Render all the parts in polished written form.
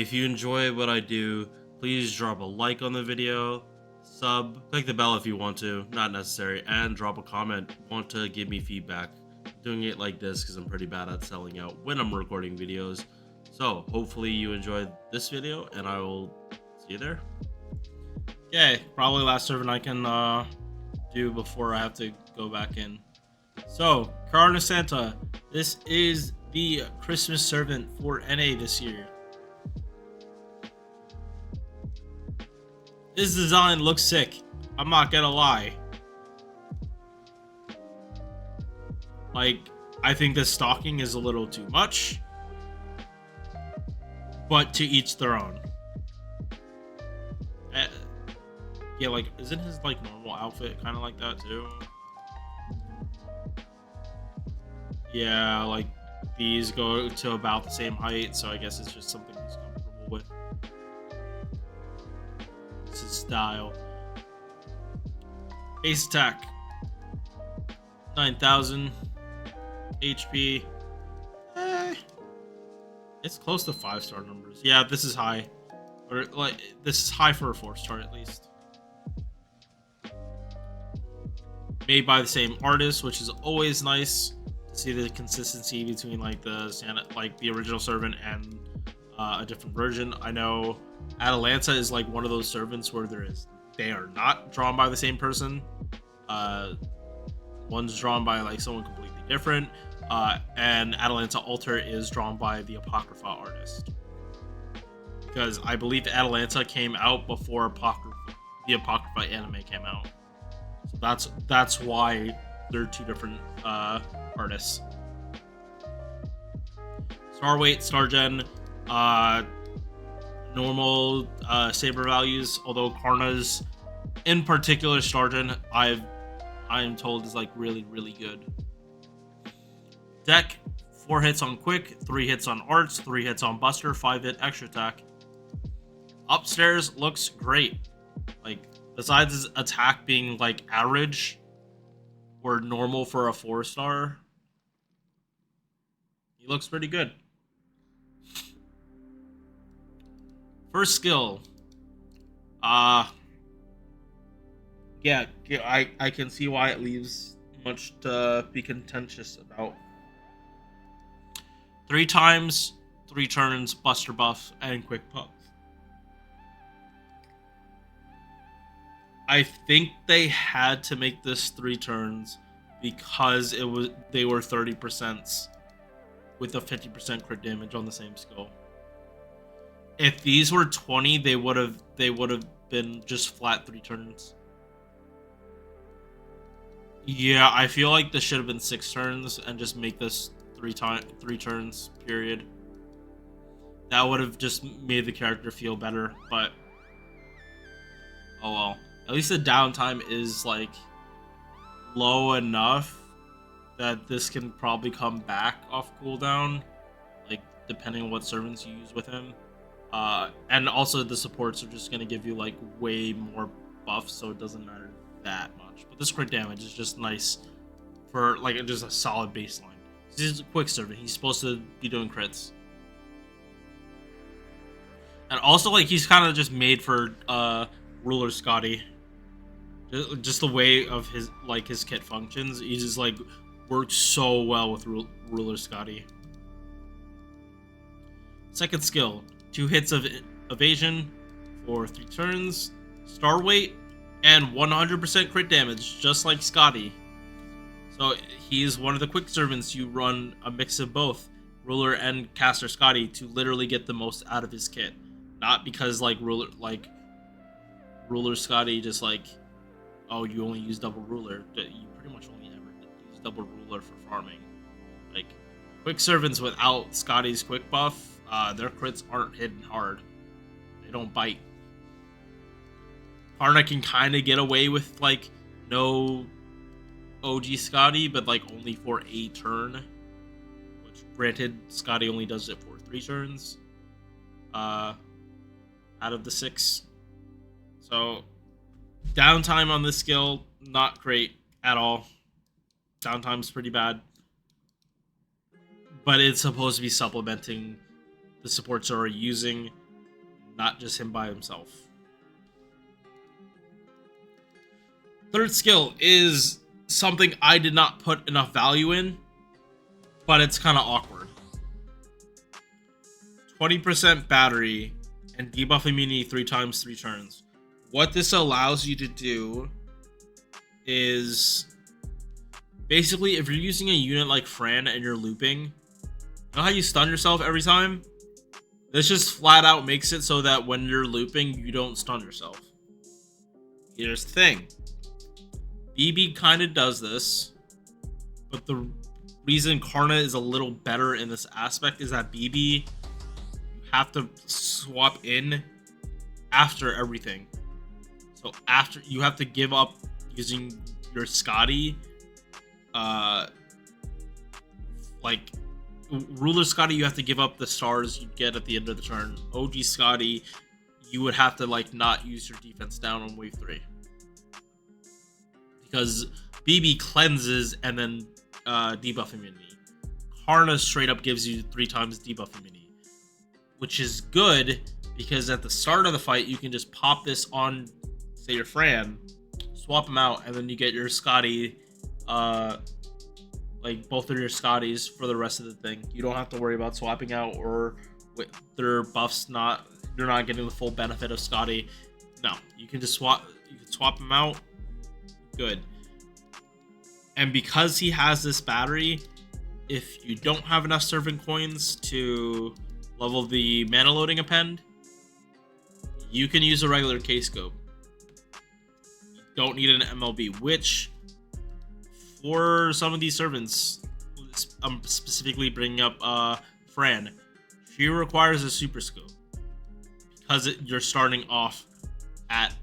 Hey, if you enjoy what I do, please drop a like on the video, click the bell if you want to, not necessary, and drop a comment. Want to give me feedback. I'm doing it like this because I'm pretty bad at selling out when I'm recording videos. So hopefully you enjoyed this video, and I will see you there. Okay, probably last servant I can do before I have to go back in. So, Karna Santa, this is the Christmas servant for NA this year. This design looks sick, I'm not gonna lie. Like, I think the stocking is a little too much, but to each their own. Yeah, like, isn't his like normal outfit kind of like that too? Yeah, like these go to about the same height, so I guess it's just something he's comfortable with. It's his style. Base attack, 9,000 HP. It's close to 5-star numbers. Yeah, this is high, or like this is high for a 4-star at least. Made by the same artist, which is always nice to see the consistency between like the Santa, like the original servant and a different version. I know Atalanta is like one of those servants where they are not drawn by the same person. One's drawn by like someone completely different, and Atalanta Altar is drawn by the Apocrypha artist, because I believe Atalanta came out before the Apocrypha anime came out. So that's why they're two different artists. Star weight, star gen, normal saber values. Although Karna's, in particular, star gen, I'm told is like really good. Deck: 4 hits on quick, 3 hits on arts, 3 hits on buster, 5 hit extra attack. Upstairs looks great. Like, besides his attack being like average or normal for a 4-star, he looks pretty good. First skill. Yeah, I can see why it leaves much to be contentious about. 3 times, 3 turns, buster buff, and quick puff. I think they had to make this 3 turns because they were 30% with a 50% crit damage on the same skill. If these were 20, they would have been just flat 3 turns. Yeah, I feel like this should have been 6 turns and just make this 3 turns, period. That would have just made the character feel better, but oh well. At least the downtime is like low enough that this can probably come back off cooldown, like depending on what servants you use with him. And also the supports are just gonna give you like way more buffs, so it doesn't matter that much. But this crit damage is just nice for like just a solid baseline. He's a quick servant. He's supposed to be doing crits. And also, like, he's kind of just made for Ruler Scotty. Just the way of his kit functions, he just like works so well with Ruler Scotty. Second skill: 2 hits of evasion for 3 turns, star weight, and 100% crit damage, just like Scotty. So he's one of the quick servants. You run a mix of both Ruler and Caster Scotty to literally get the most out of his kit. Not because like Ruler Scotty just like, oh, you only use double Ruler. You pretty much only ever use double Ruler for farming. Like, quick servants without Scotty's quick buff, their crits aren't hitting hard. They don't bite. Karna can kind of get away with like no OG Scotty, but like only for a turn. Which, granted, Scotty only does it for 3 turns. Out of the 6. So downtime on this skill, not great at all. Downtime's pretty bad. But it's supposed to be supplementing the supports are using. not just him by himself. Third skill is something I did not put enough value in, but it's kind of awkward. 20% battery and debuff immunity 3 times 3 turns. What this allows you to do is basically, if you're using a unit like Fran and you're looping, you know how you stun yourself every time? This just flat out makes it so that when you're looping, you don't stun yourself. Here's the thing. BB kind of does this, but the reason Karna is a little better in this aspect is that BB, you have to swap in after everything. So after, you have to give up using your Scotty, like Ruler Scotty, you have to give up the stars you get at the end of the turn. OG Scotty, you would have to like not use your defense down on wave 3. Because BB cleanses and then debuff immunity. Karna straight up gives you 3 times debuff immunity, which is good because at the start of the fight you can just pop this on, say, your Fran, swap them out, and then you get your Scotty, like both of your Scotties for the rest of the thing. You don't have to worry about swapping out or with their buffs not, you're not getting the full benefit of Scotty. No, you can just swap. You can swap them out. Good. And because he has this battery, if you don't have enough servant coins to level the mana loading append, you can use a regular K-scope. You don't need an MLB, which for some of these servants, I'm specifically bringing up Fran, she requires a super scope. Because you're starting off at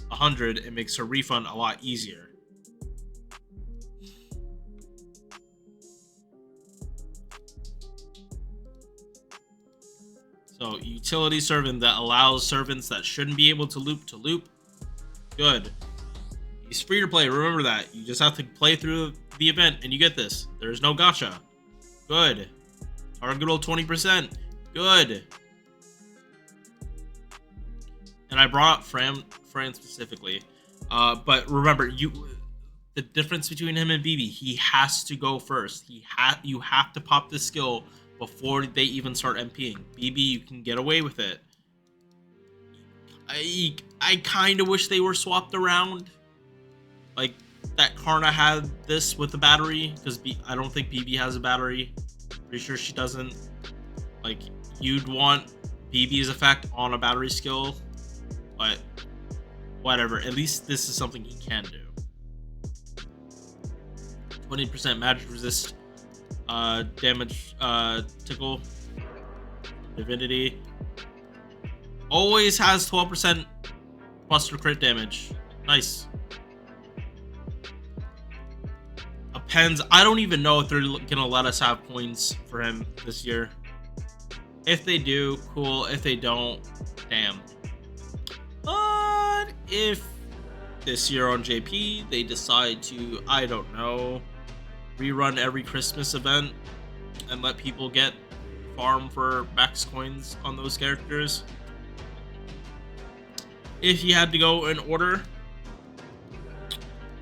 100, it makes her refund a lot easier. So, utility servant that allows servants that shouldn't be able to loop. Good. He's free to play, remember that. You just have to play through the event and you get this. There's no gacha. Good. Target roll 20%. Good. And I brought up Fran specifically. But remember, the difference between him and BB, he has to go first. You have to pop this skill before they even start MPing. BB, you can get away with it. I kind of wish they were swapped around. Like, that Karna had this with the battery, because I don't think BB has a battery. Pretty sure she doesn't. Like, you'd want BB's effect on a battery skill, but whatever. At least this is something he can do. 20% magic resist. Damage, tickle, divinity. Always has 12% plus crit damage. Nice. Appends. I don't even know if they're gonna let us have coins for him this year. If they do, cool. If they don't, damn. But if this year on JP they decide to, I don't know, rerun every Christmas event and let people get farm for max coins on those characters. If you had to go in order,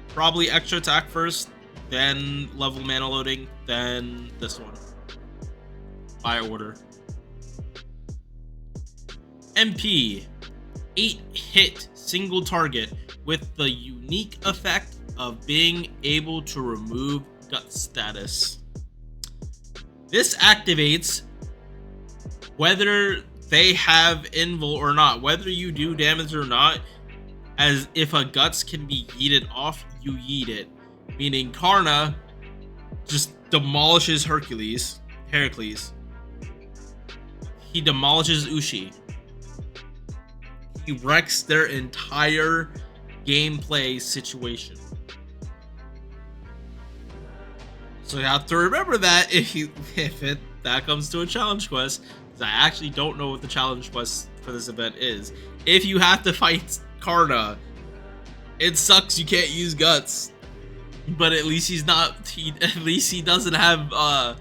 probably extra attack first, then level mana loading, then this one. By order. MP. 8 hit single target with the unique effect of being able to remove gut status. This activates whether they have invul or not, whether you do damage or not. As if a guts can be yeeted off, you yeet it. Meaning Karna just demolishes Heracles. He demolishes Ushi. He wrecks their entire gameplay situation. So you have to remember that if that comes to a challenge quest, because I actually don't know what the challenge quest for this event is. If you have to fight Karna, it sucks you can't use guts, but at least at least he doesn't have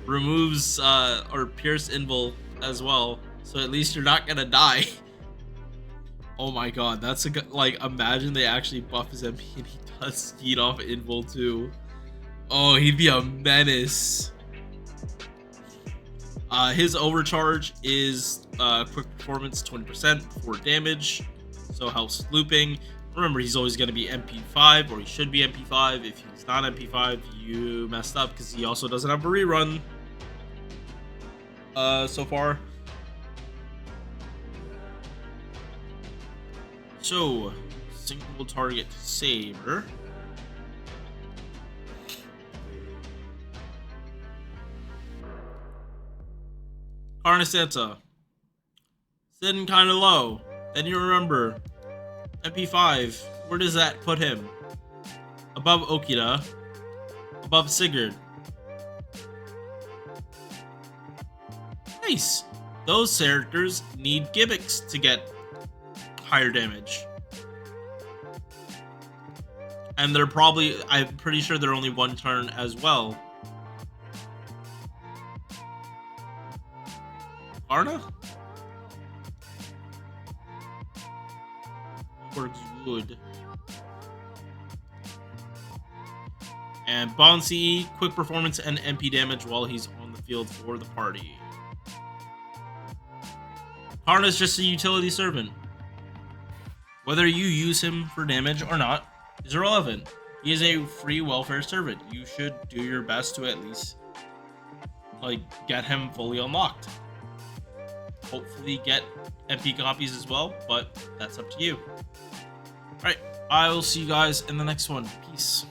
removes or pierce invul as well. So at least you're not gonna die. Oh my god, that's a good, like, imagine they actually buff his MP and he does heat off Invul too. Oh, he'd be a menace. His overcharge is quick performance 20% for damage, so helps looping. Remember, he's always going to be MP5, or he should be MP5. If he's not MP5, you messed up, because he also doesn't have a rerun so far. So, single target saber. Karna Santa. Sitting kind of low. Then you remember, MP5, where does that put him? Above Okita. Above Sigurd. Nice. Those characters need gimmicks to get higher damage. And they're probably, I'm pretty sure they're only one turn as well. Karna? Works good. And Bouncy, quick performance and MP damage while he's on the field for the party. Karna's just a utility servant. Whether you use him for damage or not is irrelevant. He is a free welfare servant. You should do your best to at least, like, get him fully unlocked. Hopefully get MP copies as well, but that's up to you. Alright, I will see you guys in the next one. Peace.